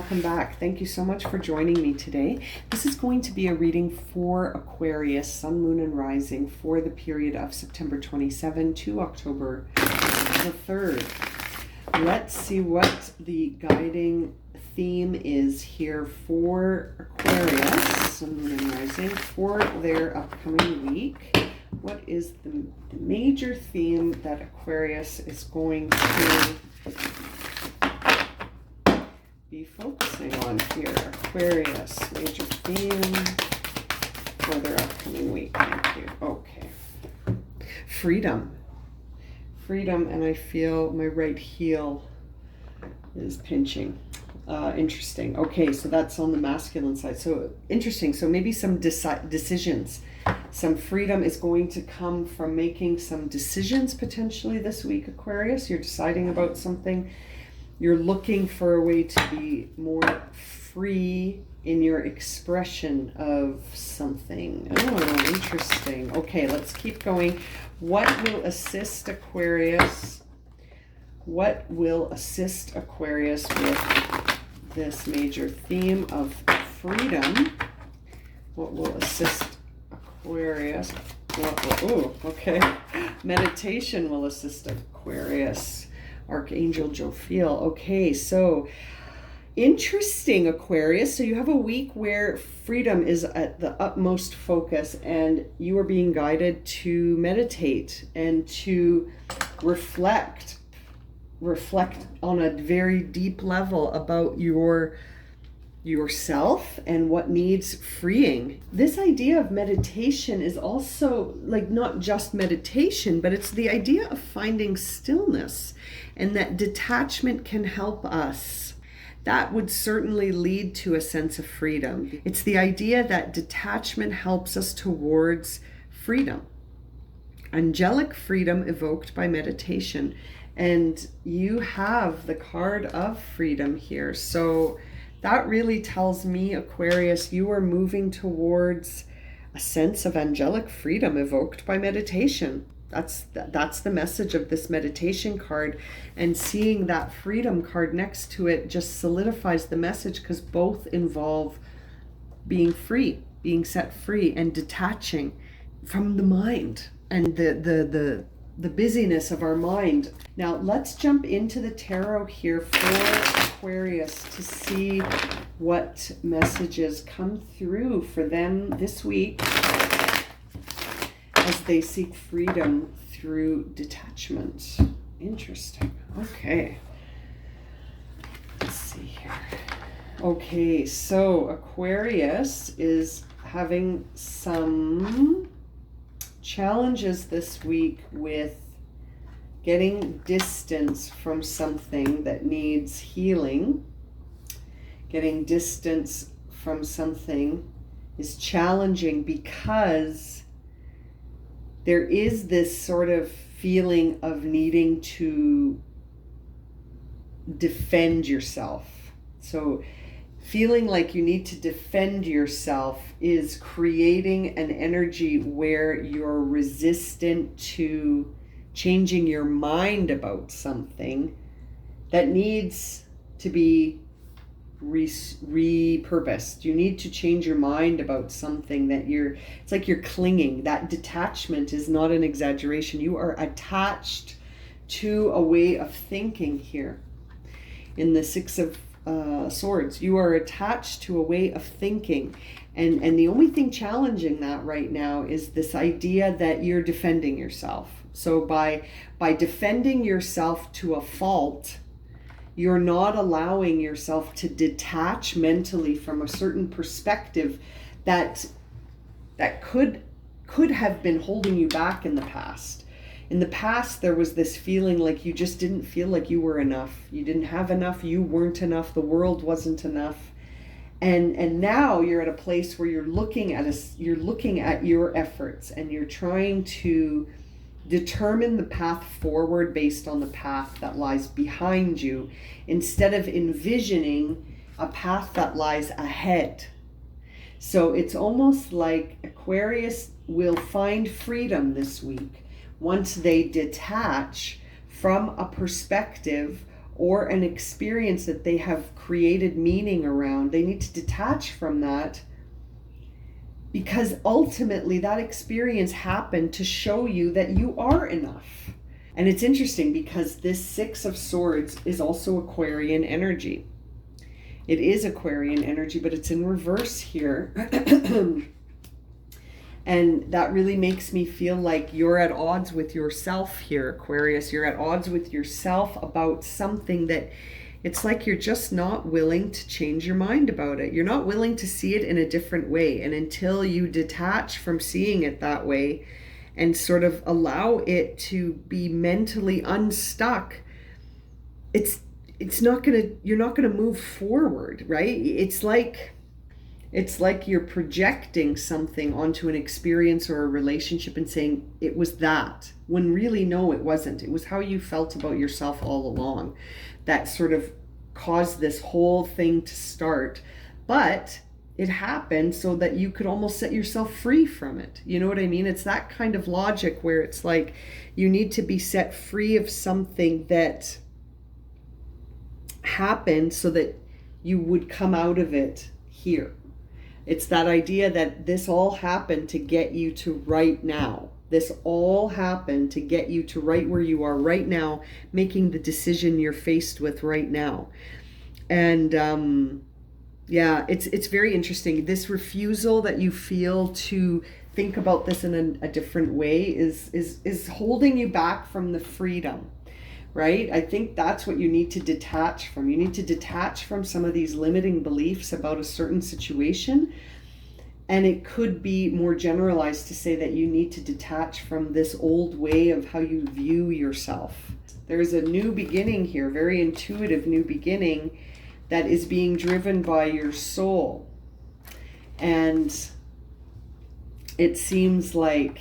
welcome back. Thank you so much for joining me today. This is going to be a reading for Aquarius, Sun, Moon, and Rising for the period of September 27 to October the 3rd. Let's see what the guiding theme is here for Aquarius, Sun, Moon, and Rising for their upcoming week. What is the major theme that Aquarius is going to be focusing on here? Aquarius, major theme for their upcoming week. Thank you. Okay. Freedom. Freedom, and I feel my right heel is pinching. Interesting. Okay, so that's on the masculine side. So interesting. So maybe some decisions. Some freedom is going to come from making some decisions potentially this week, Aquarius. You're deciding about something. You're looking for a way to be more free in your expression of something. Oh, interesting. Okay, let's keep going. What will assist Aquarius? What will assist Aquarius with this major theme of freedom? What will assist Aquarius? Oh, okay. Meditation will assist Aquarius. Archangel Jophiel. Okay, so interesting, Aquarius. So you have a week where freedom is at the utmost focus and you are being guided to meditate and to reflect on a very deep level about yourself and what needs freeing. This idea of meditation is also like not just meditation, but it's the idea of finding stillness, and that detachment can help us. That would certainly lead to a sense of freedom. It's the idea that detachment helps us towards freedom. Angelic freedom evoked by meditation. And you have the card of freedom here. So that really tells me, Aquarius, you are moving towards a sense of angelic freedom evoked by meditation. That's the message of this meditation card. And seeing that freedom card next to it just solidifies the message, because both involve being free, being set free, and detaching from the mind and the busyness of our mind. Now let's jump into the tarot here for Aquarius to see what messages come through for them this week as they seek freedom through detachment. Interesting. Okay. Let's see here. Okay, so Aquarius is having some challenges this week with getting distance from something that needs healing. Getting distance from something is challenging because there is this sort of feeling of needing to defend yourself. So feeling like you need to defend yourself is creating an energy where you're resistant to changing your mind about something that needs to be repurposed. You need to change your mind about something that it's like you're clinging. That detachment is not an exaggeration. You are attached to a way of thinking here. In the Six of Swords, you are attached to a way of thinking. And the only thing challenging that right now is this idea that you're defending yourself. So by defending yourself to a fault, you're not allowing yourself to detach mentally from a certain perspective that could have been holding you back in the past. In the past, there was this feeling like you just didn't feel like you were enough. You didn't have enough. You weren't enough. The world wasn't enough. And now you're at a place where you're looking at your efforts and you're trying to determine the path forward based on the path that lies behind you, instead of envisioning a path that lies ahead. So it's almost like Aquarius will find freedom this week once they detach from a perspective or an experience that they have created meaning around. They need to detach from that, because ultimately that experience happened to show you that you are enough. And it's interesting because this Six of Swords is also Aquarian energy. It is Aquarian energy, but it's in reverse here. And that really makes me feel like you're at odds with yourself here, Aquarius. You're at odds with yourself about something that it's like you're just not willing to change your mind about it. You're not willing to see it in a different way. And until you detach from seeing it that way and sort of allow it to be mentally unstuck, you're not gonna move forward, right? It's like you're projecting something onto an experience or a relationship and saying it was that, when really no, it wasn't. It was how you felt about yourself all along that sort of caused this whole thing to start. But it happened so that you could almost set yourself free from it. You know what I mean? It's that kind of logic where it's like you need to be set free of something that happened so that you would come out of it here. It's that idea that this all happened to get you to right now. This all happened to get you to right where you are right now, making the decision you're faced with right now. And yeah, it's very interesting. This refusal that you feel to think about this in a different way is holding you back from the freedom, right? I think that's what you need to detach from. You need to detach from some of these limiting beliefs about a certain situation. And it could be more generalized to say that you need to detach from this old way of how you view yourself. There's a new beginning here, very intuitive new beginning that is being driven by your soul. And it seems like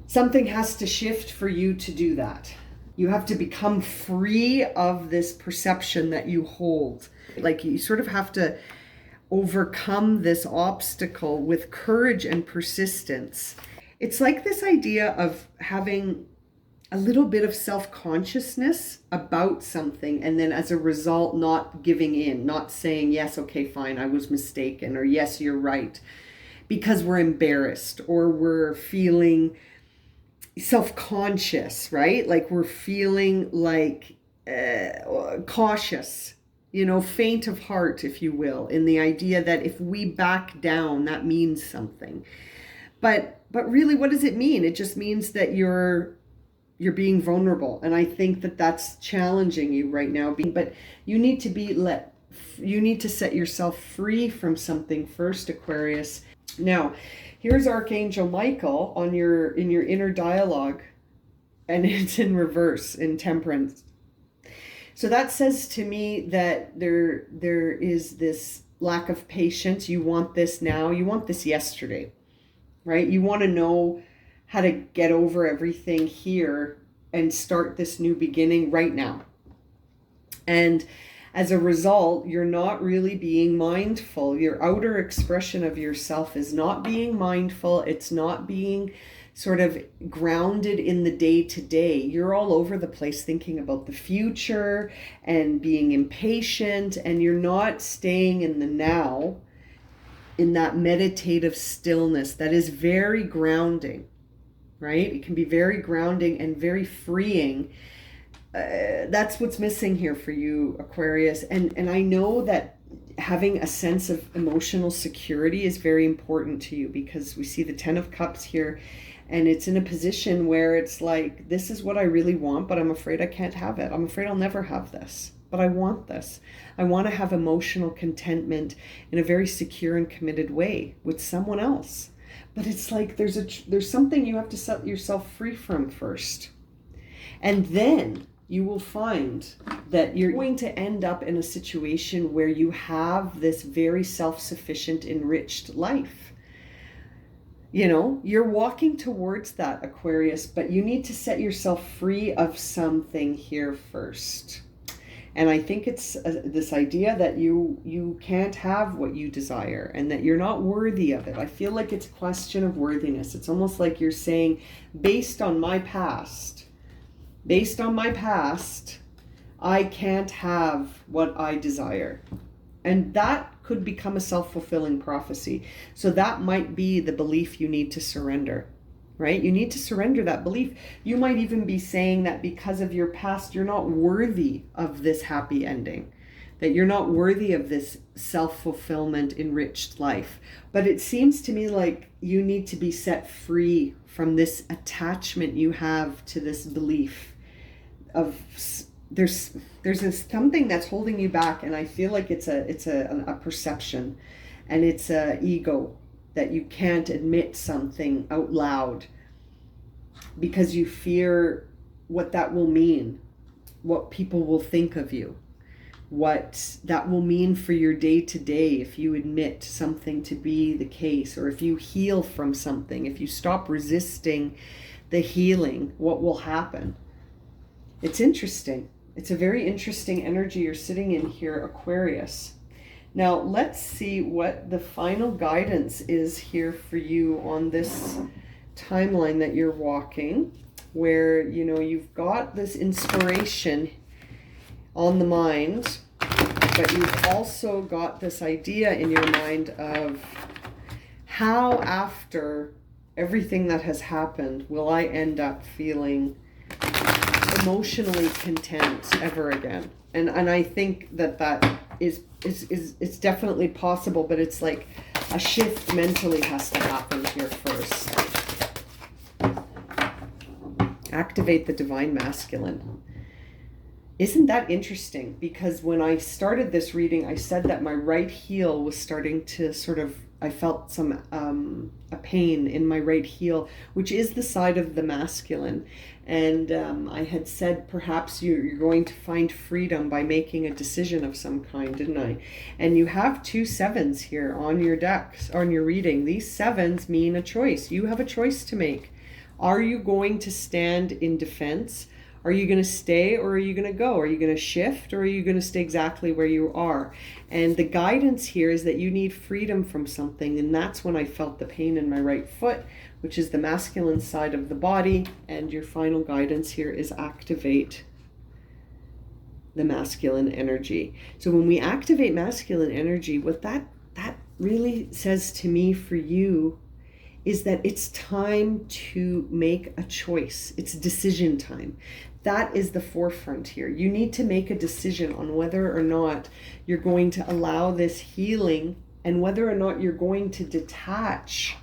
something has to shift for you to do that. You have to become free of this perception that you hold. Like you sort of have to overcome this obstacle with courage and persistence. It's like this idea of having a little bit of self-consciousness about something, and then as a result not giving in, not saying yes, okay, fine, I was mistaken, or yes, you're right, because we're embarrassed or we're feeling self-conscious, right? Like we're feeling like cautious, you know, faint of heart, if you will, in the idea that if we back down, that means something. But really, what does it mean? It just means that you're being vulnerable. And I think that that's challenging you right now. But you need to you need to set yourself free from something first, Aquarius. Now, here's Archangel Michael in your inner dialogue, and it's in reverse, in Temperance. So that says to me that there is this lack of patience. You want this now. You want this yesterday, right? You want to know how to get over everything here and start this new beginning right now. And as a result, you're not really being mindful. Your outer expression of yourself is not being mindful. It's not being sort of grounded in the day-to-day. You're all over the place thinking about the future and being impatient, and you're not staying in the now, in that meditative stillness that is very grounding, right? It can be very grounding and very freeing. That's what's missing here for you, Aquarius. And I know that having a sense of emotional security is very important to you, because we see the Ten of Cups here, and it's in a position where it's like, this is what I really want, but I'm afraid I can't have it. I'm afraid I'll never have this, but I want this. I want to have emotional contentment in a very secure and committed way with someone else. But it's like there's something you have to set yourself free from first. And then you will find that you're going to end up in a situation where you have this very self-sufficient, enriched life. You know, you're walking towards that, Aquarius, but you need to set yourself free of something here first. And I think it's this idea that you can't have what you desire and that you're not worthy of it. I feel like it's a question of worthiness. It's almost like you're saying, based on my past, based on my past, I can't have what I desire. And that could become a self-fulfilling prophecy. So that might be the belief you need to surrender, right? You need to surrender that belief. You might even be saying that because of your past, you're not worthy of this happy ending, that you're not worthy of this self-fulfillment, enriched life. But it seems to me like you need to be set free from this attachment you have to this belief of there's something that's holding you back, and I feel like it's a perception, and it's a ego, that you can't admit something out loud because you fear what that will mean, what people will think of you, what that will mean for your day-to-day if you admit something to be the case, or if you heal from something, if you stop resisting the healing, what will happen. It's interesting. It's a very interesting energy you're sitting in here, Aquarius. Now, let's see what the final guidance is here for you on this timeline that you're walking, where, you know, you've got this inspiration on the mind, but you've also got this idea in your mind of how, after everything that has happened, will I end up feeling emotionally content ever again. And I think that is it's definitely possible, but it's like a shift mentally has to happen here first. Activate the divine masculine. Isn't that interesting? Because when I started this reading, I said that my right heel was starting to sort of, I felt some a pain in my right heel, which is the side of the masculine. And I had said perhaps you're going to find freedom by making a decision of some kind, didn't I? And you have 2 sevens here on your decks, on your reading. These sevens mean a choice. You have a choice to make. Are you going to stand in defense? Are you going to stay, or are you going to go? Are you going to shift, or are you going to stay exactly where you are? And the guidance here is that you need freedom from something. And that's when I felt the pain in my right foot, which is the masculine side of the body. And your final guidance here is activate the masculine energy. So when we activate masculine energy, what that really says to me for you is that it's time to make a choice. It's decision time. That is the forefront here. You need to make a decision on whether or not you're going to allow this healing, and whether or not you're going to detach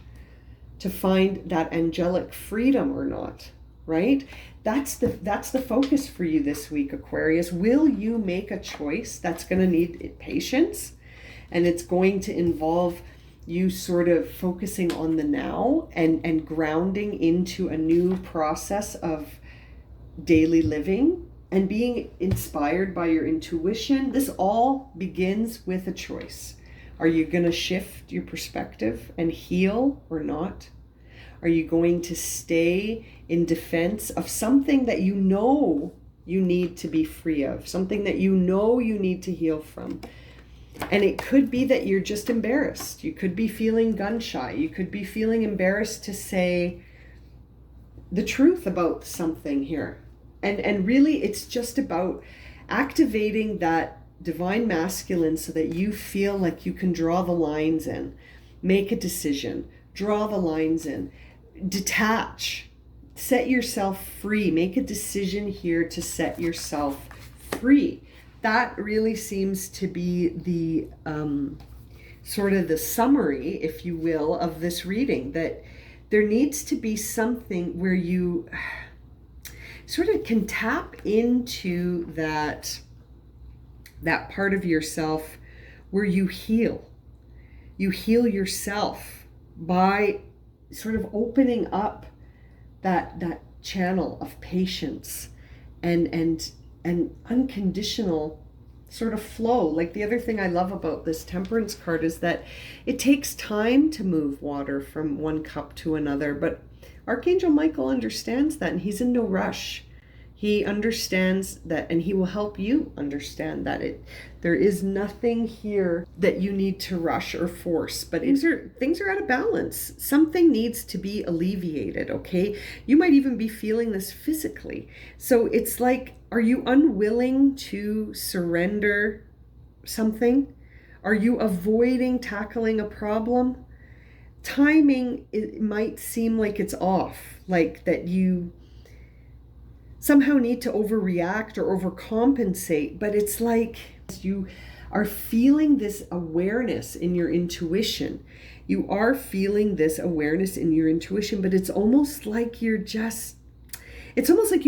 to find that angelic freedom or not, right? That's the focus for you this week, Aquarius. Will you make a choice that's going to need patience, and it's going to involve you sort of focusing on the now and grounding into a new process of daily living and being inspired by your intuition? This all begins with a choice. Are you going to shift your perspective and heal or not? Are you going to stay in defense of something that you know you need to be free of, something that you know you need to heal from? And it could be that you're just embarrassed. You could be feeling gun shy. You could be feeling embarrassed to say the truth about something here. And really, it's just about activating that divine masculine so that you feel like you can draw the lines in, make a decision, draw the lines in, detach, set yourself free, make a decision here to set yourself free. That really seems to be the sort of the summary, if you will, of this reading, that there needs to be something where you sort of can tap into that part of yourself where you heal. You heal yourself by sort of opening up that channel of patience and unconditional sort of flow. Like, the other thing I love about this Temperance card is that it takes time to move water from one cup to another, but Archangel Michael understands that, and he's in no rush. He understands that, and he will help you understand that there is nothing here that you need to rush or force, but things are out of balance. Something needs to be alleviated, okay? You might even be feeling this physically. So it's like, are you unwilling to surrender something? Are you avoiding tackling a problem? Timing, it might seem like it's off, like that you somehow need to overreact or overcompensate, but it's like you are feeling this awareness in your intuition. You are feeling this awareness in your intuition, but it's almost like you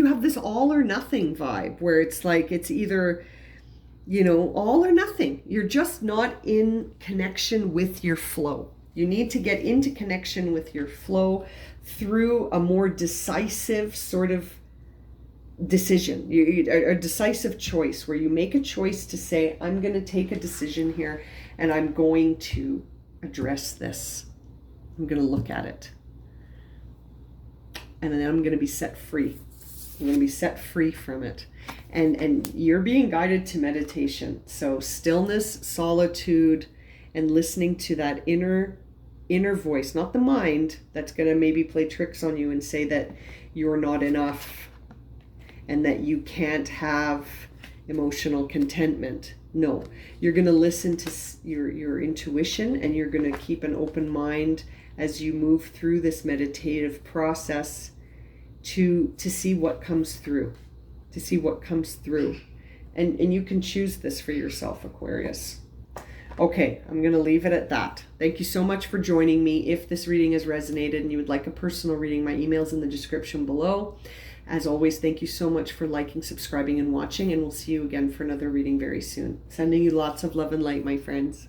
have this all or nothing vibe where it's like it's either, all or nothing. You're just not in connection with your flow. You need to get into connection with your flow through a more decisive sort of decision, a decisive choice where you make a choice to say, I'm going to take a decision here and I'm going to address this. I'm going to look at it. And then I'm going to be set free. I'm going to be set free from it. And you're being guided to meditation. So stillness, solitude, and listening to that inner voice, not the mind that's going to maybe play tricks on you and say that you're not enough and that you can't have emotional contentment. No, you're going to listen to your intuition, and you're going to keep an open mind as you move through this meditative process to see what comes through, And you can choose this for yourself, Aquarius. Okay, I'm going to leave it at that. Thank you so much for joining me. If this reading has resonated and you would like a personal reading, my email's in the description below. As always, thank you so much for liking, subscribing, and watching, and we'll see you again for another reading very soon. Sending you lots of love and light, my friends.